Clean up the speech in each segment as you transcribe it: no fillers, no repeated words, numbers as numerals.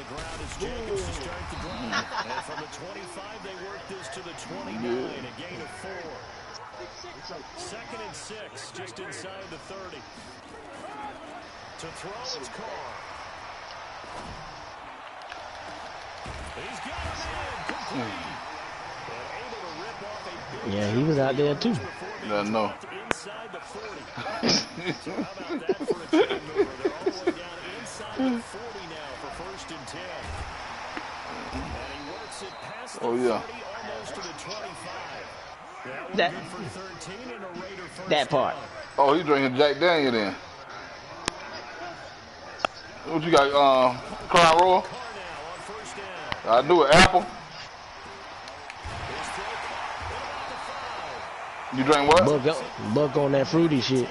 ground as Jacobs to start the drive. And from the 25, they work this to the 29, a gain of 4. 2nd and 6, just inside the 30. To throw, it's Carr. He's got him in, complete. Yeah, he was out there too. Yeah, no. Inside the 40. So how about that for a team mover? They're all the way down inside the 40 now for 1st and 10. And he works it past the 30, almost to the 25. That one good for 13 and a Raider first that part. down. Oh, he drinking Jack Daniel then. What you got, Crown Royal? I knew it, apple. You drink what? Buck on that fruity shit.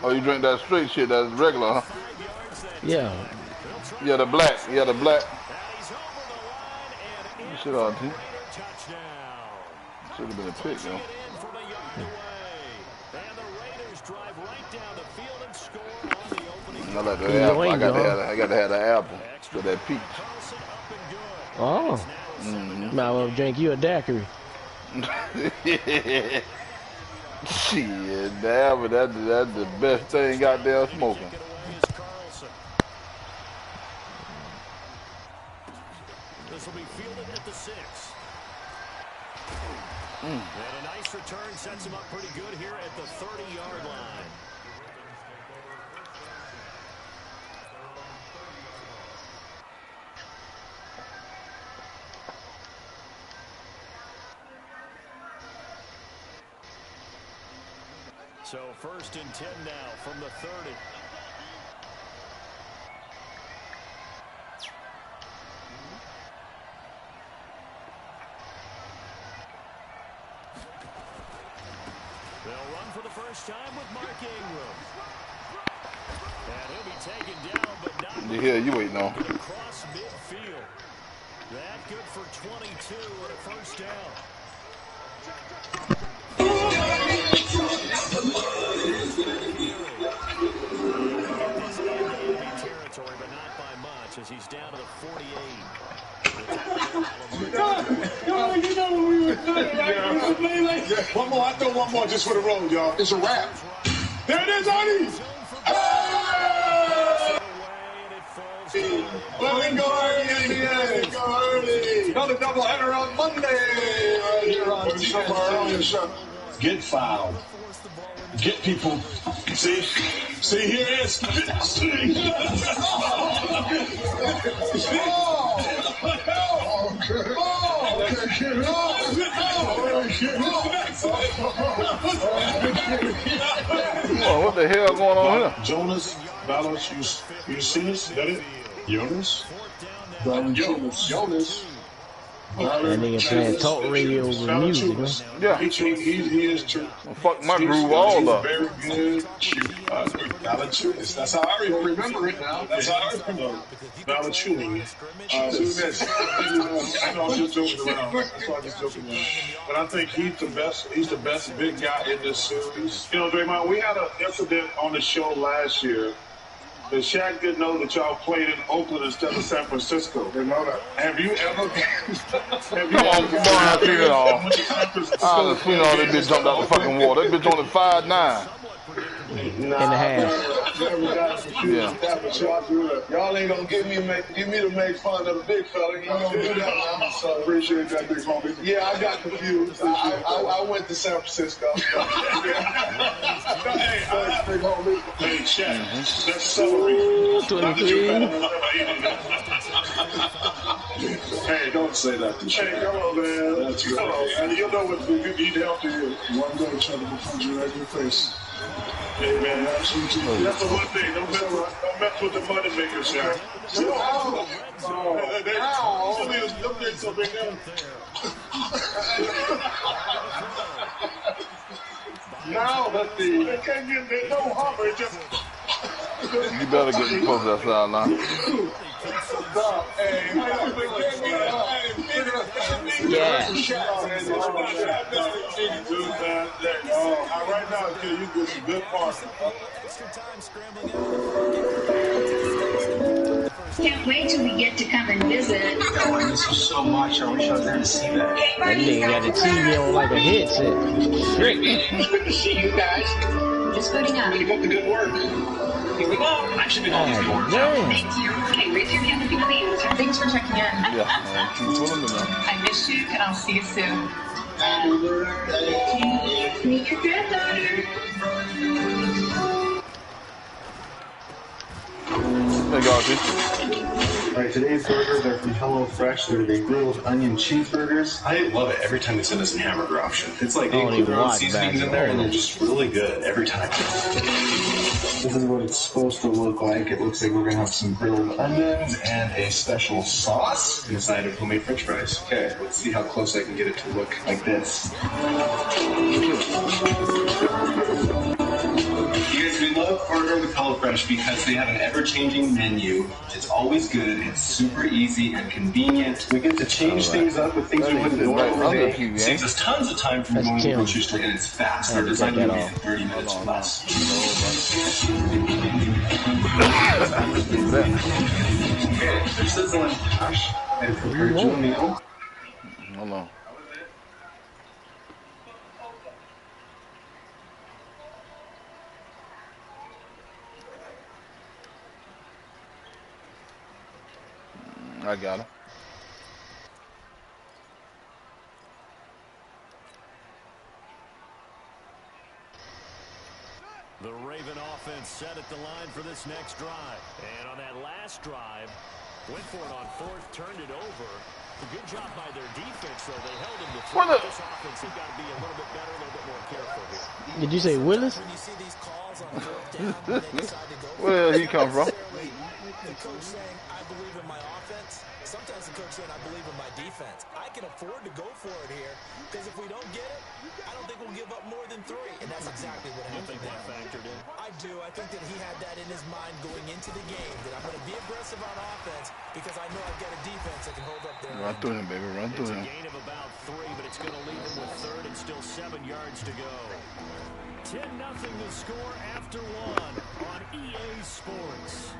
Oh, you drink that straight shit that's regular, huh? Yeah. Yeah, the black. Yeah, the black. Shit on T. Should have been a pick, though. I like the apple. I got to have the apple with that peach. Oh. Might well drink you a daiquiri. Shit, damn, but that's the best thing goddamn smoking. This will be fielded at the 6. And a nice return sets him up pretty good here at the 30-yard line. So 1st and 10 now from the 30. They'll run for the first time with Mark Ingram. And he'll be taken down, but not The hell you waiting on? across midfield. That good for 22 and a first down. Territory, but not by much, as he's down to the 48. You know what we were doing, right? Yeah. One more, I throw one more just for the road, y'all. It's a wrap. There it is, Arnie! Let me go early, go early. Another doubleheader on Monday. Right here on TNT. Get fouled. Get people. See here it is. Oh, what the hell going on here? Jonas, Balance, you see this? Is that it? Jonas? Jonas. That nigga playing talk radio with music, huh? Yeah. He is true. Fuck my groove all up. Very good Valanciunas. That's how I remember it now. That's how I remember it. Valanciunas. I know I'm just joking around. That's why I'm just joking around. But I think he's the best. He's the best big guy in this series. You know, Draymond, we had an incident on the show last year. The Shaq didn't know that y'all played in Oakland instead of San Francisco. Didn't know that. Have you ever? Come on, I seen it all. I seen all that bitch jumped out the fucking wall. That bitch only 5'9". And a half. Yeah. Y'all ain't gonna give me to make fun of the big fella. You ain't gonna do that, man. So appreciate that, big homie. Yeah, I got confused. I went to San Francisco. Hey, big homie. Hey, Shaq. That's celery. 23. Hey, don't say that to Shaq. Hey, come on, man. That's right. Come on, man. You know what you need help to you. One day, try to punch you right in your face. Hey, man, absolutely. That's the one thing. Don't mess with the money makers, Shaq. Them things so big now. Now that they can't get there, no hover, just. You better get me close to that sideline. Yeah. Right now, you get some good parts. Can't wait till we get to come and visit. Oh, I miss you so much. I wish I was there to see that. That nigga got the TV on like a headset. Great, man. It's good to see you guys. Just booting up. Keep up the good work. Here we go. I should be home before. Thank you. Okay, raise your hand if you know the answer. Thanks for checking in. Yeah, I miss you, and I'll see you soon. Meet your granddaughter. Hey, Garfield. Alright, today's burgers are from HelloFresh. They're the grilled onion cheeseburgers. I love it every time they send us a hamburger option. It's like they don't put even their own watch seasonings in there and they're just really good every time. This is what it's supposed to look like. It looks like we're gonna have some grilled onions and a special sauce inside of homemade French fries. Okay, let's see how close I can get it to look like this. You guys, we love partnering with HelloFresh because they have an ever-changing menu. It's always good, it's super easy and convenient. We get to change things up with things we wouldn't do normally. It saves us tons of time from going to the grocery store, and it's fast. They're designed to be 30 minutes or less. Okay, they're sizzling. Gosh, I prepared you a meal. Hold on. I got him. The Raven offense set at the line for this next drive. And on that last drive, went for it on fourth, turned it over. A good job by their defense, though. They held him to three. This offense has got to be a little bit better, a little bit more careful here. Did you say Willis? When you see these calls on fourth down, they decide to go for Where did he come from? the coach saying, I believe in my offense. Sometimes the coach saying, I believe in my defense. I can afford to go for it here because if we don't get it, I don't think we'll give up more than 3. And that's exactly what happened. You think that factored in? I do. I think that he had that in his mind going into the game, that I'm going to be aggressive on offense because I know I've got a defense that can hold up there. Run through him, baby. Run through him. It's a gain of about 3, but it's going to leave him with third and still 7 yards to go. 10-0 to score after 1 on EA Sports.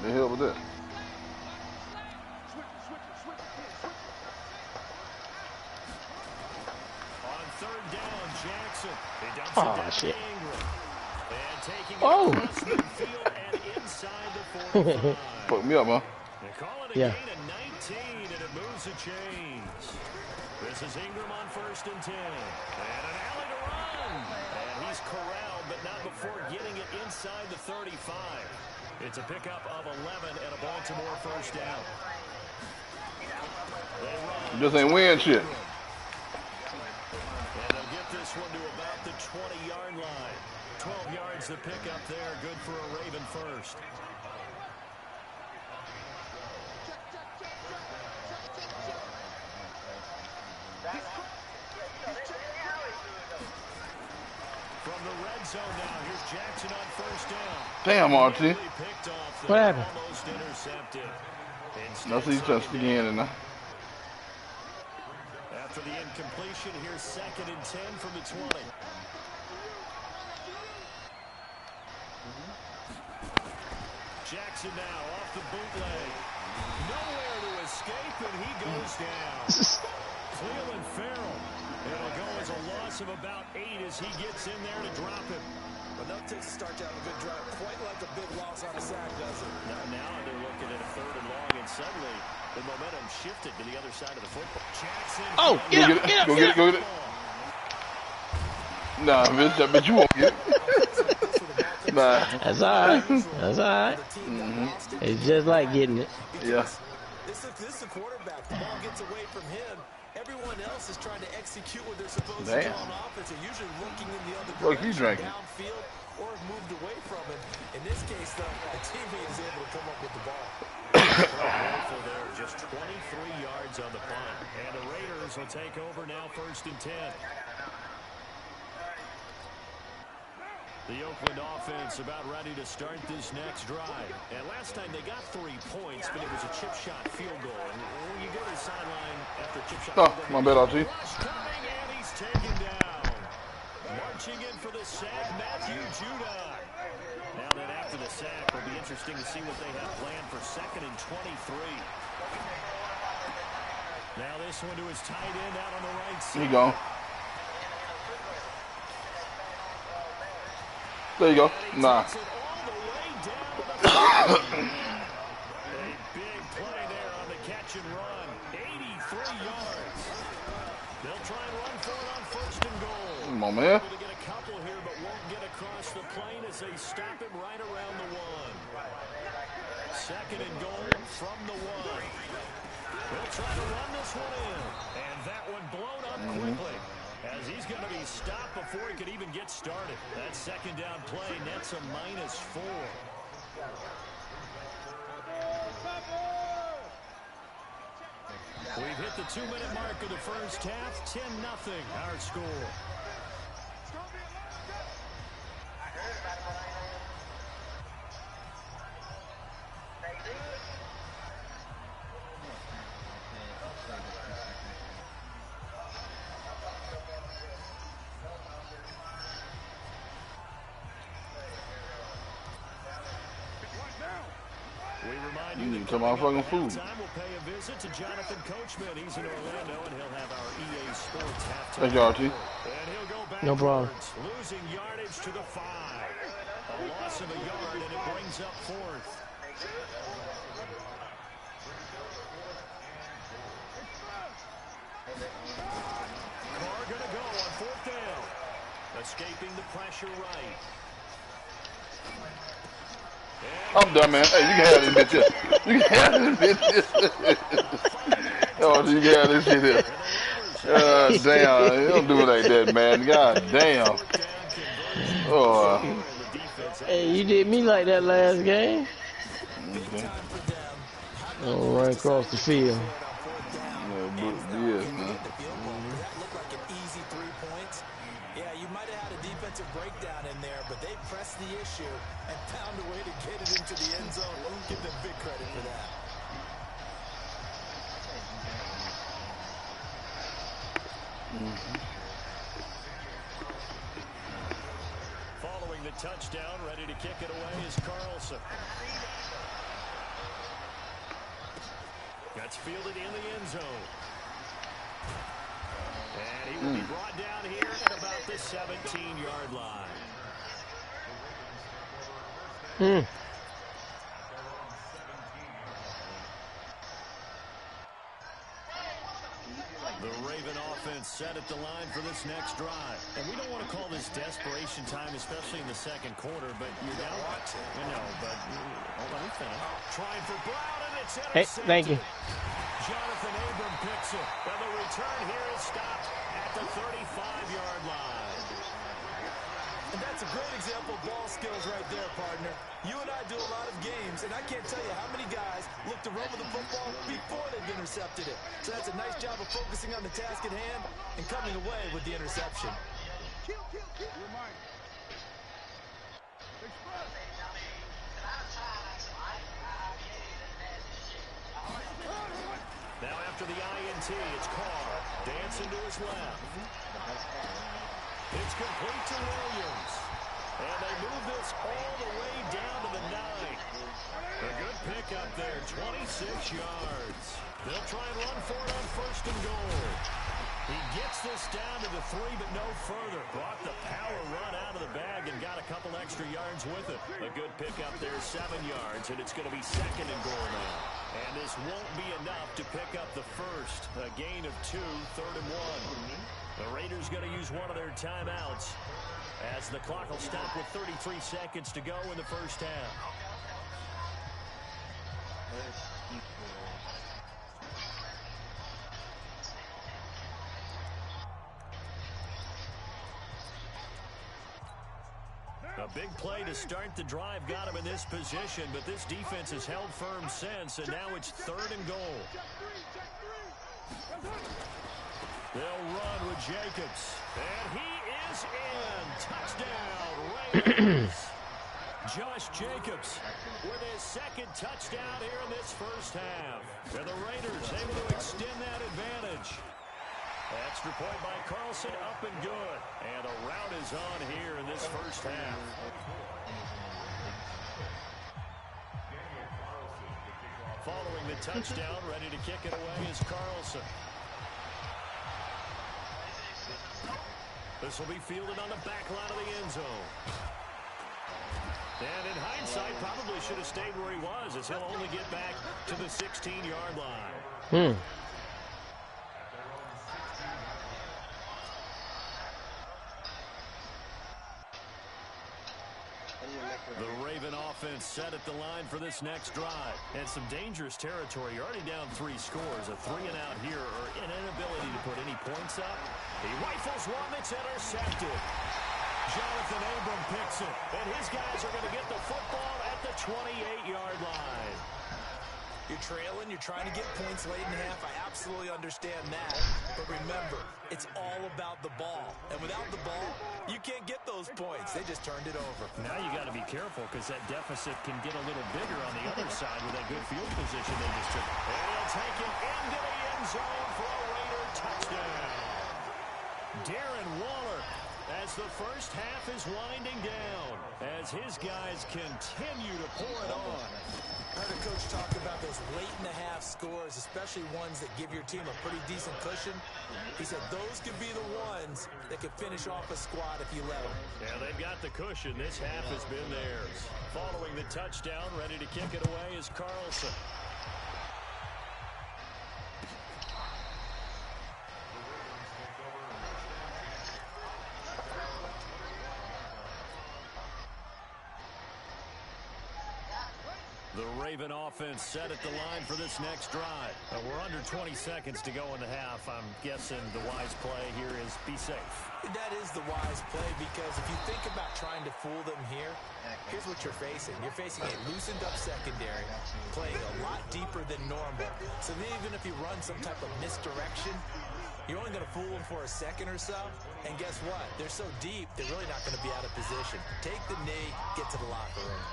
The hell with that? On third down, Jackson. He dumps Oh, it down shit. to Ingram. And taking it Oh. across midfield and inside the 45. Fuck me up, man. They call it a Yeah. gain of 19, and it moves the chains. This is Ingram on first and 10. And an alley to run. And he's corralled, but not before getting it inside the 35. It's a pickup of 11 and a Baltimore first down. They run. Just ain't win shit. And they'll get this one to about the 20-yard line. 12 yards to pick up there. Good for a Raven first. From the red zone now, here's Jackson on first down. Damn, Archie. What happened? Almost intercepted. That's what he touched again, and After the incompletion, here's 2nd and 10 from the 20. Jackson now off the bootleg. Nowhere to escape, and he goes down. Cleveland Farrell. It'll go as a loss of about 8 as he gets in there to drop him. Enough takes to start down a good drive. Quite like a big loss on a sack, does it? Now they're looking at a 3rd and long, and suddenly the momentum shifted to the other side of the football. Jackson. Oh, get up, get up, Go get get up. it. Nah, bitch, I bet you won't get it. Nah. That's all right. That's all right. It's just like getting it. Yeah. This is the quarterback. The ball gets away from him. Everyone else is trying to execute what they're supposed to do on offense. They're usually looking in the other direction, downfield, or have moved away from it. In this case, though, the teammate is able to come up with the ball. There, just 23 yards on the punt. And the Raiders will take over now, 1st and 10. The Oakland offense about ready to start this next drive. And last time they got 3 points, but it was a chip shot field goal. And when you go to the sideline after a chip shot field goal, My bad, Archie. coming and he's taken down. Marching in for the sack, Matthew Judon. Now that interesting to see what they have planned for 2nd and 23. Now this one to his tight end out on the right side. Here you go. There you go. Nah. A big play there on the catch and run. 83 yards. They'll try and run for it on 1st and goal. Come on, man. To get a couple here, but won't get across the plane as they stop him right around the 1. 2nd and goal from the 1. They'll try to run this one in. And that one blown up quickly. As he's going to be stopped before he could even get started. That 2nd down play nets a -4. We've hit the 2-minute mark of the first half. 10-0 our score. You need to my fucking food. We'll pay a visit to Jonathan Coachman. He's in Orlando, and he'll have our EA Sports halftime. Thank you, RT. And he'll go back. No problem. Losing yardage to the 5. A loss of a yard, and it brings up 4th. Carr gonna go on 4th down. Escaping the pressure right. I'm done, man. Hey, you can have this bitch here. You can have this bitch here. Oh, you can have this shit here. Damn. You don't do it like that, man. God damn. Oh. Hey, you did me like that last game. Okay. Oh, right across the field. Yeah, man. Breakdown in there, but they pressed the issue and found a way to get it into the end zone. Give them big credit for that. Following the touchdown, ready to kick it away is Carlson. That's fielded in the end zone. And he will be brought down here at about the 17-yard line. The Raven offense set at the line for this next drive. And we don't want to call this desperation time, especially in the 2nd quarter, but you're down. I know, but hold on, we finish. Trying for Brown, and it's intercepted. Hey, thank you. Jonathan Abram picks it, and the return here is stopped at the 35-yard line. And that's a great example of ball skills right there, partner. You and I do a lot of games, and I can't tell you how many guys look to run with the football before they've intercepted it. So that's a nice job of focusing on the task at hand and coming away with the interception. Now after the INT, it's Carr. Dancing to his left. It's complete to Williams. And they move this all the way down to the 9. A good pickup there, 26 yards. They'll try and run for it on 1st and goal. He gets this down to the 3, but no further. Brought the power run out of the bag and got a couple extra yards with it. A good pickup there, 7 yards, and it's going to be 2nd and goal now. And this won't be enough to pick up the first. A gain of 2, 3rd and 1. The Raiders going to use one of their timeouts as the clock will stop with 33 seconds to go in the first half. A big play to start the drive got him in this position, but this defense has held firm since, and now it's 3rd and goal. They'll run with Jacobs, and he is in. Touchdown, Raiders. Josh Jacobs with his 2nd touchdown here in this first half. And the Raiders able to extend that advantage. Extra point by Carlson, up and good. And a rout is on here in this first half. the touchdown, ready to kick it away is Carlson. This will be fielded on the back line of the end zone. And in hindsight, probably should have stayed where he was, as he'll only get back to the 16-yard line. The Raven offense set at the line for this next drive. And some dangerous territory. You're already down 3 scores. A 3-and-out here, or an inability to put any points up. He rifles one that's intercepted. Jonathan Abram picks it. And his guys are going to get the football at the 28-yard line. You're trailing, you're trying to get points late in half. I absolutely understand that. But remember, it's all about the ball. And without the ball, you can't get those points. They just turned it over. Now you got to be careful because that deficit can get a little bigger on the other side with that good field position they just took. And he'll take it into the end zone for a Raider touchdown. Darren Waller, as the first half is winding down, as his guys continue to pour it on. I heard a coach talk about those late-in-the-half scores, especially ones that give your team a pretty decent cushion. He said those could be the ones that could finish off a squad if you let them. Yeah, they've got the cushion. This half has been theirs. Following the touchdown, ready to kick it away is Carlson. The Raven offense set at the line for this next drive. We're under 20 seconds to go in the half. I'm guessing the wise play here is be safe. That is the wise play, because if you think about trying to fool them here, here's what you're facing. You're facing a loosened up secondary, playing a lot deeper than normal. So even if you run some type of misdirection, you're only going to fool them for a second or so. And guess what? They're so deep, they're really not going to be out of position. Take the knee, get to the locker room.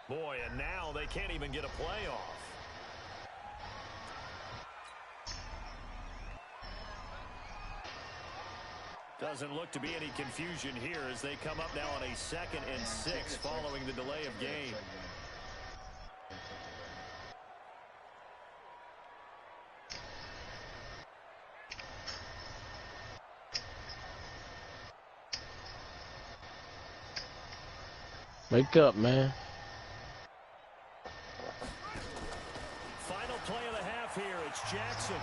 Boy, and now they can't even get a playoff. Doesn't look to be any confusion here as they come up now on a 2nd and 6 following the delay of game. Wake up, man. Final play of the half here. It's Jackson.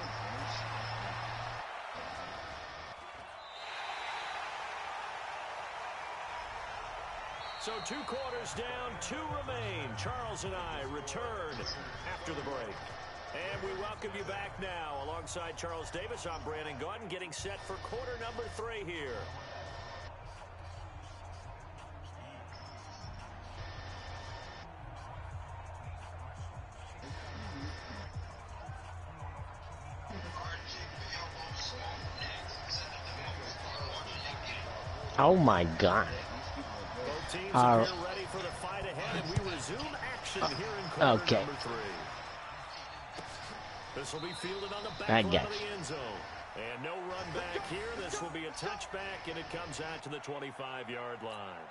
So 2 quarters down, 2 remain. Charles and I return after the break. And we welcome you back now. Alongside Charles Davis, I'm Brandon Gordon, getting set for quarter number 3 here. Oh my God. Both teams are here ready for the fight ahead, and we resume action here in quarter number 3. This will be fielded on the back line of the end zone. And no run back here. This will be a touchback, and it comes out to the 25-yard line.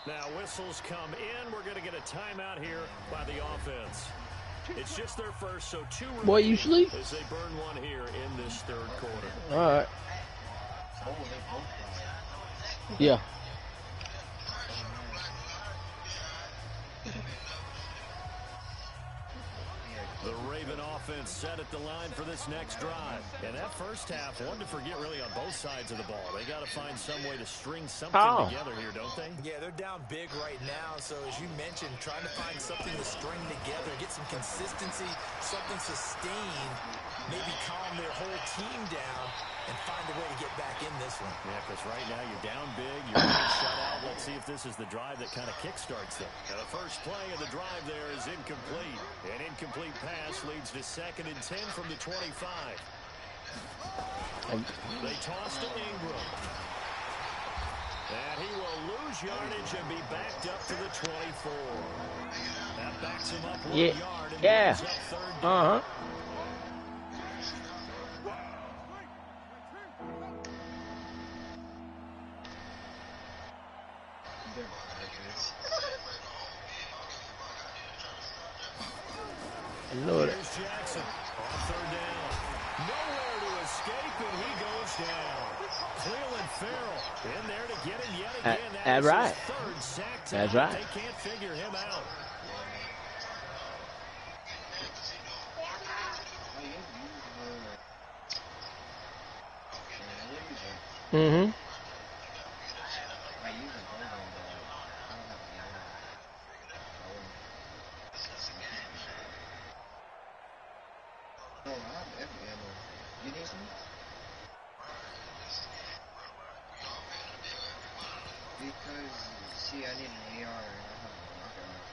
Now whistles come in. We're going to get a timeout here by the offense. It's just their first, so 2 Boy, you sleep? as they burn one here in this 3rd quarter. All right. Yeah. The Raven offense set at the line for this next drive. And that first half, one to forget really on both sides of the ball. They got to find some way to string something together here, don't they? Yeah, they're down big right now. So as you mentioned, trying to find something to string together, get some consistency, something sustained maybe calm their whole team down and find a way to get back in this one. Yeah, because right now you're down big, you're being shut out. Let's see if this is the drive that kind of kickstarts them. Now the first play of the drive there is incomplete. An incomplete pass leads to 2nd and 10 from the 25. They toss to Ingram. And he will lose yardage and be backed up to the 24. That backs him up 1 yard and brings up 3rd down. Lord. Here's Jackson on 3rd down. Nowhere to escape, and he goes down. Cleveland Farrell in there to get him yet again. That's right. His 3rd sack tonight. That's right. They can't figure him out. Mm-hmm.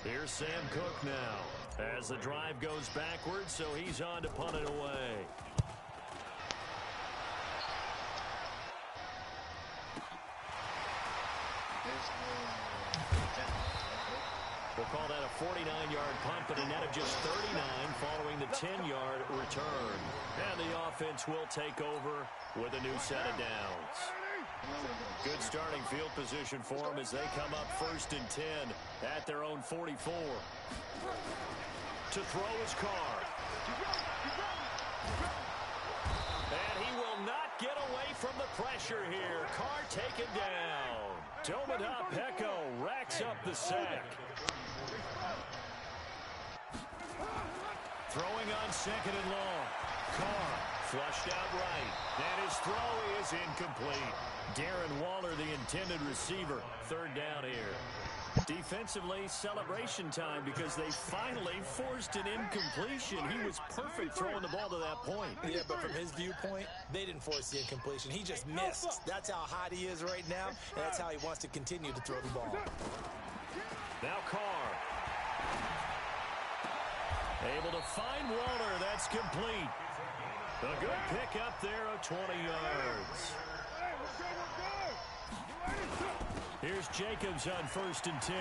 Here's Sam Cook now as the drive goes backwards, so he's on to punt it away. We'll call that a 49-yard punt, but a net of just 39 following the 10-yard return. And the offense will take over with a new set of downs. Good starting field position for them as they come up 1st and 10 at their own 44. To throw his Carr. And he will not get away from the pressure here. Carr taken down. Domida Pecco racks up the sack. Throwing on 2nd and long. Carr flushed out right. And his throw is incomplete. Darren Waller, the intended receiver. 3rd down here. Defensively, celebration time because they finally forced an incompletion. He was perfect throwing the ball to that point. Yeah, but from his viewpoint, they didn't force the incompletion. He just missed. That's how hot he is right now, and that's how he wants to continue to throw the ball. Now Carr. Able to find Waller. That's complete. A good pick up there of 20 yards. Here's Jacobs on 1st and 10.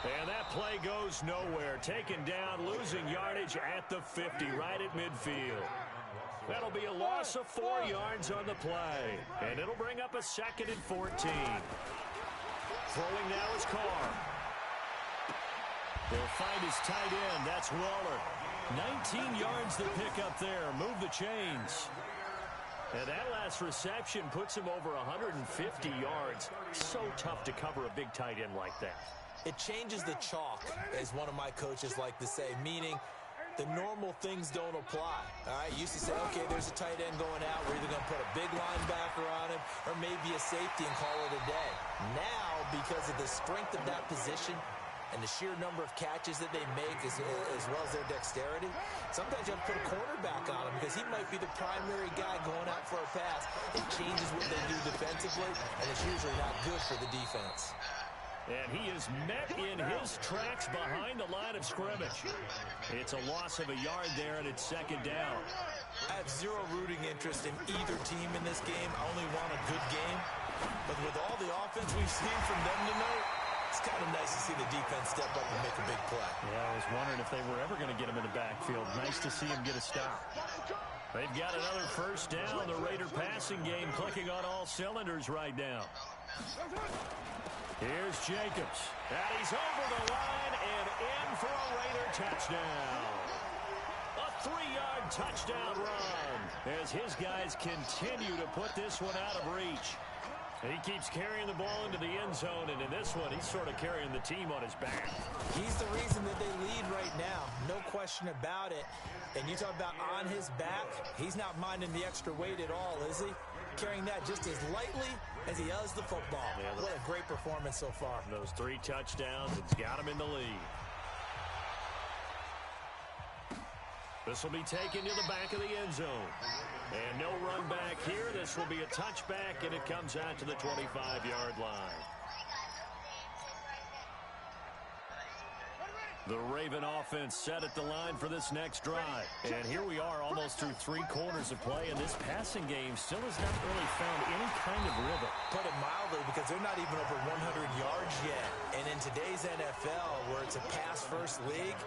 And that play goes nowhere. Taken down, losing yardage at the 50, right at midfield. That'll be a loss of 4 yards on the play. And it'll bring up a 2nd and 14. Throwing now is Carr. They'll find his tight end. That's Waller. 19 yards to pick up there. Move the chains. And that last reception puts him over 150 yards. So tough to cover a big tight end like that. It changes the chalk, as one of my coaches like to say, meaning the normal things don't apply. All right, used to say, okay, there's a tight end going out. We're either going to put a big linebacker on him or maybe a safety and call it a day. Now, because of the strength of that position and the sheer number of catches that they make as well as their dexterity, sometimes you have to put a cornerback on him because he might be the primary guy going out for a pass. It changes what they do defensively, and it's usually not good for the defense. And he is met in his tracks behind the line of scrimmage. It's a loss of a yard there, and it's 2nd down. I have zero rooting interest in either team in this game. I only want a good game. But with all the offense we've seen from them tonight, it's kind of nice to see the defense step up and make a big play. Yeah, I was wondering if they were ever going to get him in the backfield. Nice to see him get a stop. They've got another 1st down. The Raider passing game clicking on all cylinders right now. Here's Jacobs. And he's over the line and in for a Raider touchdown. A 3-yard touchdown run as his guys continue to put this one out of reach. And he keeps carrying the ball into the end zone, and in this one, he's sort of carrying the team on his back. He's the reason that they lead right now. No question about it. And you talk about on his back, he's not minding the extra weight at all, is he? Carrying that just as lightly as he does the football. Yeah, what a great performance so far. Those 3 touchdowns, it's got him in the lead. This will be taken to the back of the end zone. And no run back here. This will be a touchback, and it comes out to the 25-yard line. The Raven offense set at the line for this next drive. And here we are almost through 3 quarters of play, and this passing game still has not really found any kind of rhythm. Put it mildly, because they're not even over 100 yards yet. And in today's NFL, where it's a pass-first league,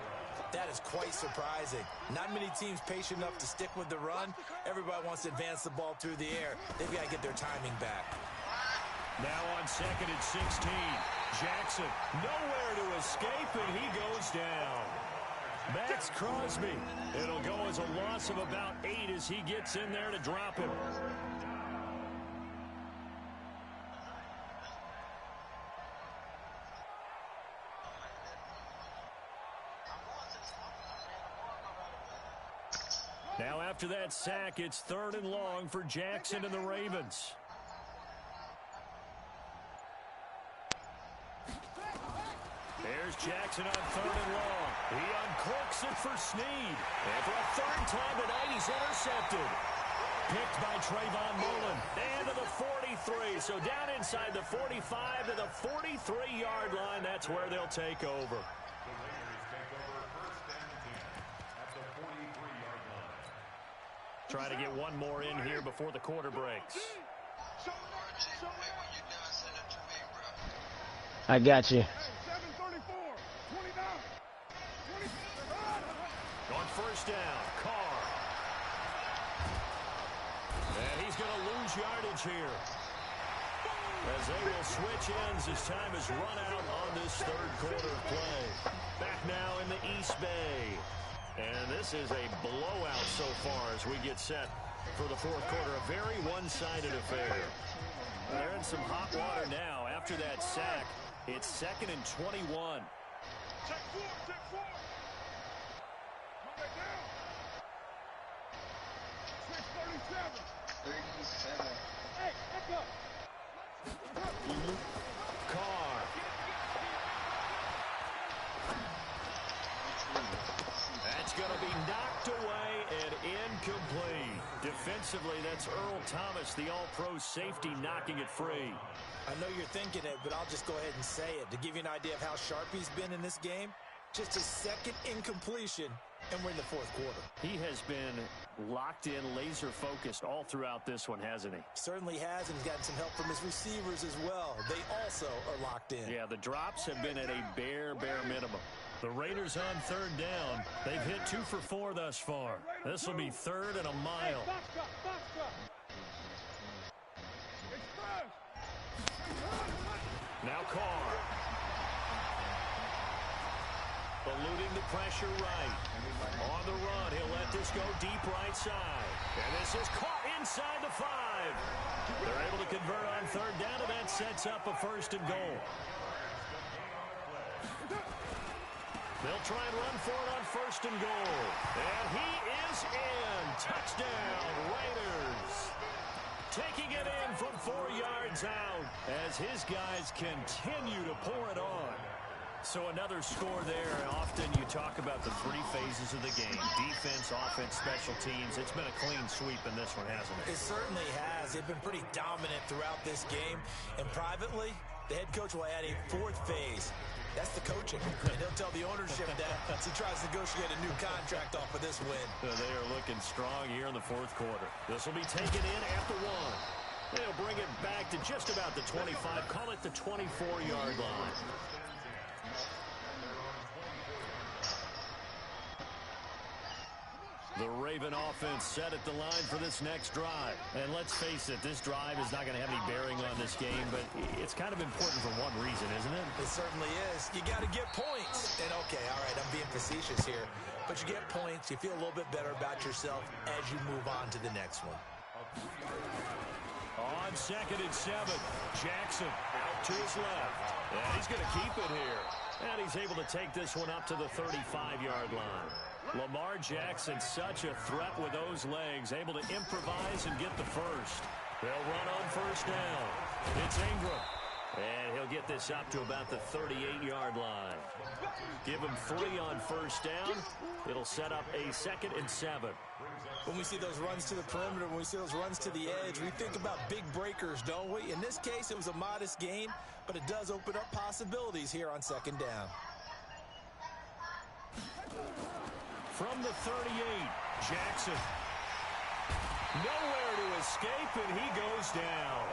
that is quite surprising. Not many teams patient enough to stick with the run. Everybody wants to advance the ball through the air. They've got to get their timing back. Now on 2nd and 16. Jackson nowhere to escape, and he goes down. That's Crosby. It'll go as a loss of about 8 as he gets in there to drop him. Now after that sack, it's 3rd and long for Jackson and the Ravens. There's Jackson on 3rd and long. He uncorks it for Snead. And for a 3rd time tonight, he's intercepted. Picked by Trayvon Mullen. And to the 43. So down inside the 45 to the 43-yard line. That's where they'll take over. Try to get one more in here before the quarter breaks. I got you. On 1st down, Carr. And he's going to lose yardage here. As they will switch ends as time is run out on this 3rd quarter of play. Back now in the East Bay. And this is a blowout so far as we get set for the 4th quarter. A very one-sided affair. They're in some hot water now. After that sack, it's 2nd and 21. Check 4, check 4. Come back down. 6:37. Hey, back up. Carr. That's going to be knocked away and incomplete. Defensively, that's Earl Thomas, the all-pro safety, knocking it free. I know you're thinking it, but I'll just go ahead and say it. To give you an idea of how sharp he's been in this game, just his 2nd incompletion, and we're in the 4th quarter. He has been locked in, laser-focused all throughout this one, hasn't he? Certainly has, and he's gotten some help from his receivers as well. They also are locked in. Yeah, the drops have been at a bare minimum. The Raiders on 3rd down. They've hit 2 for 4 thus far. This will be 3rd and a mile. Now Carr. Eluding the pressure right. On the run, he'll let this go deep right side. And this is caught inside the 5. They're able to convert on 3rd down, and that sets up a 1st and goal. They'll try and run for it on 1st and goal. And he is in. Touchdown, Raiders. Taking it in from 4 yards out as his guys continue to pour it on. So another score there. Often you talk about the 3 phases of the game. Defense, offense, special teams. It's been a clean sweep in this one, hasn't it? It certainly has. They've been pretty dominant throughout this game. And privately, the head coach will add a 4th phase. That's the coaching. And he'll tell the ownership that as he tries to negotiate a new contract off of this win. They are looking strong here in the 4th quarter. This will be taken in at the 1. They'll bring it back to just about the 25. Call it the 24-yard line. The Raven offense set at the line for this next drive. And let's face it, this drive is not going to have any bearing on this game, but it's kind of important for one reason, isn't it? It certainly is. You got to get points. And, okay, all right, I'm being facetious here. But you get points, you feel a little bit better about yourself as you move on to the next one. On 2nd and 7, Jackson out to his left. And he's going to keep it here. And he's able to take this one up to the 35-yard line. Lamar Jackson, such a threat with those legs, able to improvise and get the 1st. They'll run on 1st down. It's Ingram. And he'll get this up to about the 38-yard line. Give him 3 on first down. It'll set up a 2nd and 7. When we see those runs to the perimeter, when we see those runs to the edge, we think about big breakers, don't we? In this case, it was a modest gain, but it does open up possibilities here on 2nd down. From the 38, Jackson. Nowhere to escape, and he goes down.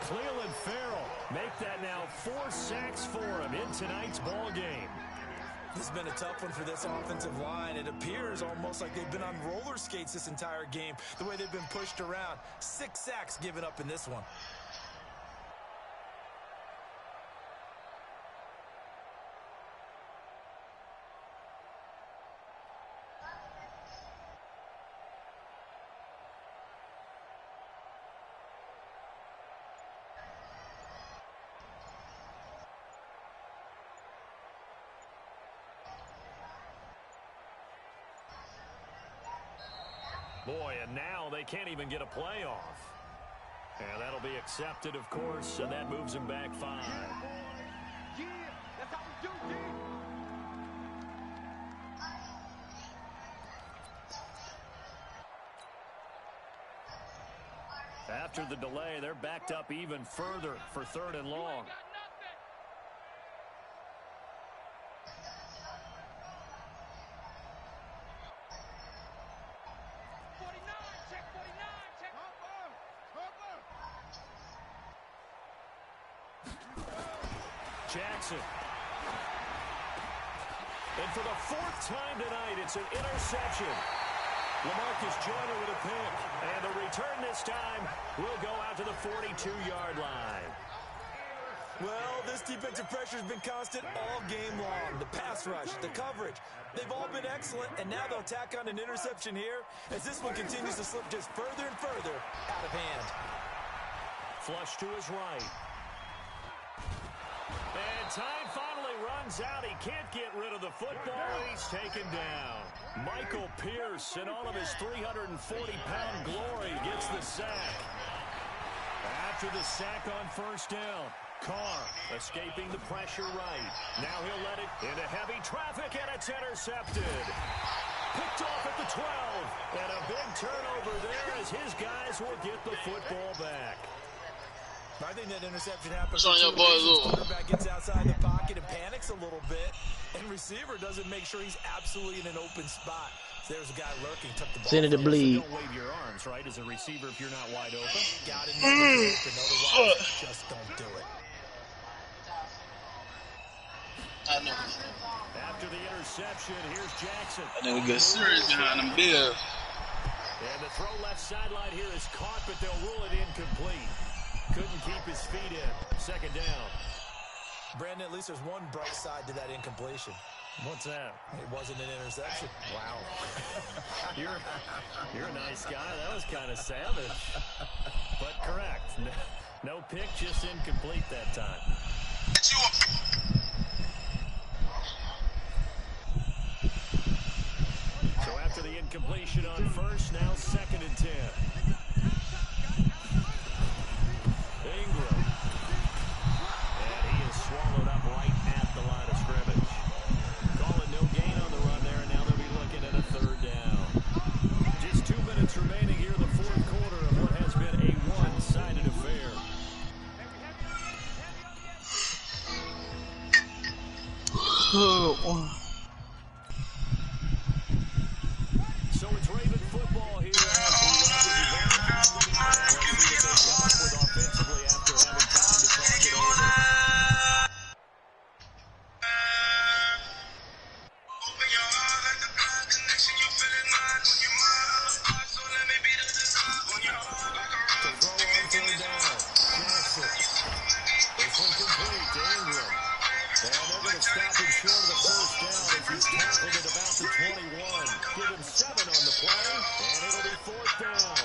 Cleveland Farrell make that now 4 sacks for him in tonight's ball game. This has been a tough one for this offensive line. It appears almost like they've been on roller skates this entire game, the way they've been pushed around. 6 sacks given up in this one. Boy, and now they can't even get a playoff. And that'll be accepted, of course, and that moves them back 5. That's how we do, G. After the delay, they're backed up even further for 3rd and long. Jackson. And for the 4th time tonight, it's an interception. LaMarcus Joyner with a pick. And the return this time will go out to the 42-yard line. Well, this defensive pressure has been constant all game long. The pass rush, the coverage, they've all been excellent, and now they'll tack on an interception here as this one continues to slip just further and further out of hand. Flush to his right. And time finally runs out. He can't get rid of the football. He's taken down. Michael Pierce, in all of his 340-pound glory, gets the sack. After the sack on first down, Carr escaping the pressure right. Now he'll let it into heavy traffic, and it's intercepted. Picked off at the 12. And a big turnover there as his guys will get the football back. I think that interception happens. Quarterback gets outside the pocket and panics a little bit, and receiver doesn't make sure he's absolutely in an open spot. So there's a guy lurking, took the ball. Send it to bleed. So don't wave your arms, right, as a receiver if you're not wide open. Got it open, otherwise just don't do it. I know. After the interception, here's Jackson. I think we get serious behind them Bills. And the throw left sideline here is caught, but they'll rule it incomplete. Couldn't keep his feet in. 2nd down. Brandon, at least there's one bright side to that incompletion. What's that? It wasn't an interception. Wow. You're a nice guy. That was kind of savage. But correct. No pick, just incomplete that time. So after the incompletion on first, now 2nd and 10. Ingram. And he is swallowed up right at the line of scrimmage. Calling no gain on the run there, and now they'll be looking at a 3rd down. Just 2 minutes remaining here in the 4th quarter of what has been a one-sided affair. So it's Raven football here as we offensively after having time to talk it over. To throw on 3rd down. Jackson. This one complete to Ingram. And they're going to stop him short of the 1st down as he's tackled at about the 21. Give him 7 on the play, and it'll be 4th down.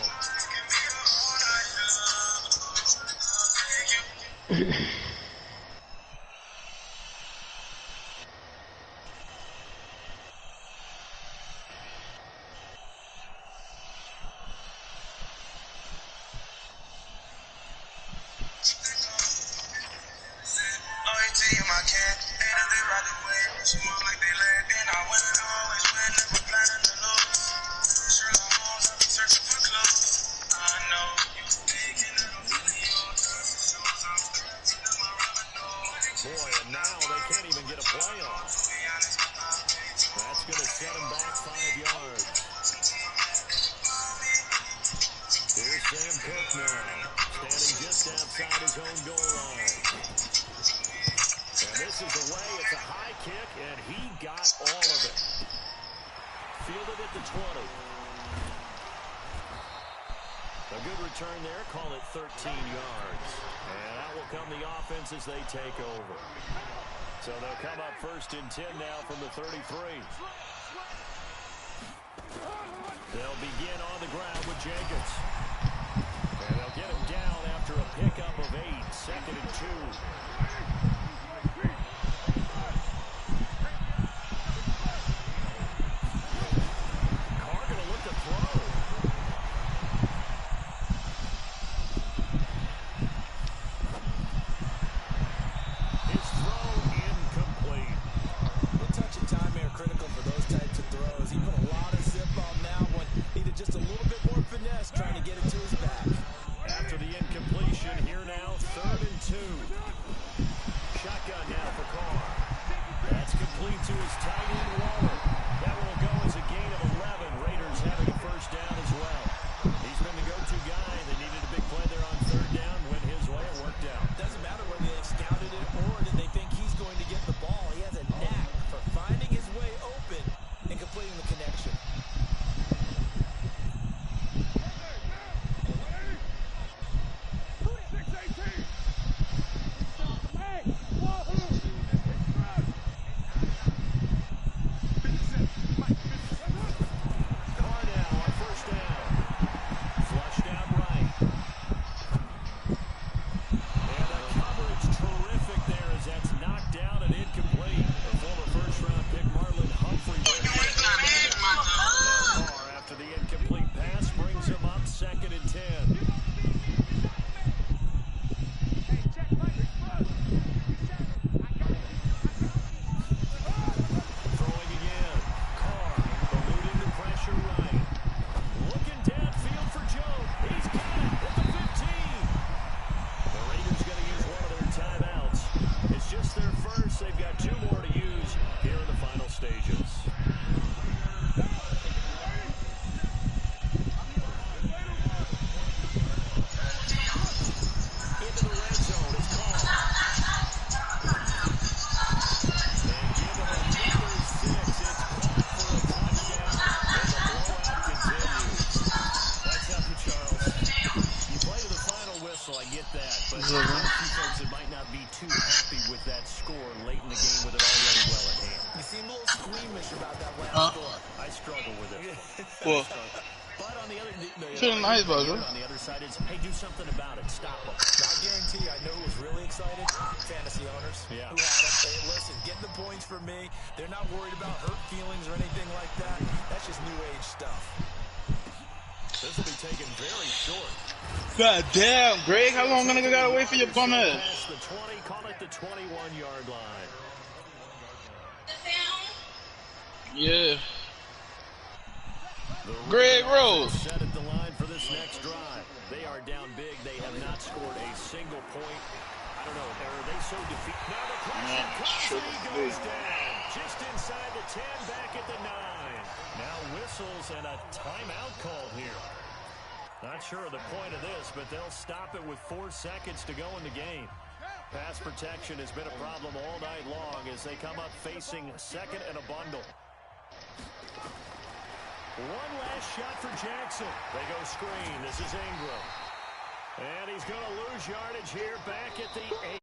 his own goal line. And this is away. It's a high kick, and he got all of it. Fielded at the 20. A good return there. Call it 13 yards. And out will come the offense as they take over. So they'll come up 1st and 10 now from the 33. They'll begin on the ground with Jenkins. And they'll get him down after a pickup of 8. 2nd and 2. Carr going to look to throw. His throw incomplete. The touch and time are critical for those types of throws. He put a lot of zip on that one. Needed just a little bit more finesse trying to get it to his back. After the incompletion, here now, 3rd and 2. Shotgun now for Carr. That's complete to his tight end, Waller. That will go as a gain of 11. Raiders having a 1st down as well. He's been the go-to guy. They needed a big play there on 3rd down. Went his way. It worked out. Doesn't matter whether they scouted it or did they think he's going to get the ball. He has a knack for finding his way open and completing the connection. Nice, bro. On the other side is, hey, do something about it. Stop him. I guarantee I know who was really excited. Fantasy owners who had him. Hey, listen, get the points for me. They're not worried about hurt feelings or anything like that. That's just new age stuff. This will be taken very short. God damn, Greg, how long a nigga gotta wait for your bum ass? Past the 20, call it the 21-yard line. Yeah. Greg Rose. Set at the line for this next drive. They are down big. They have not scored a single point. I don't know. Are they so defeated? Now the question goes down. Just inside the 10, back at the 9. Now whistles and a timeout call here. Not sure of the point of this, but they'll stop it with 4 seconds to go in the game. Pass protection has been a problem all night long as they come up facing 2nd and a bundle. One last shot for Jackson. They go screen. This is Ingram. And he's going to lose yardage here back at the 8.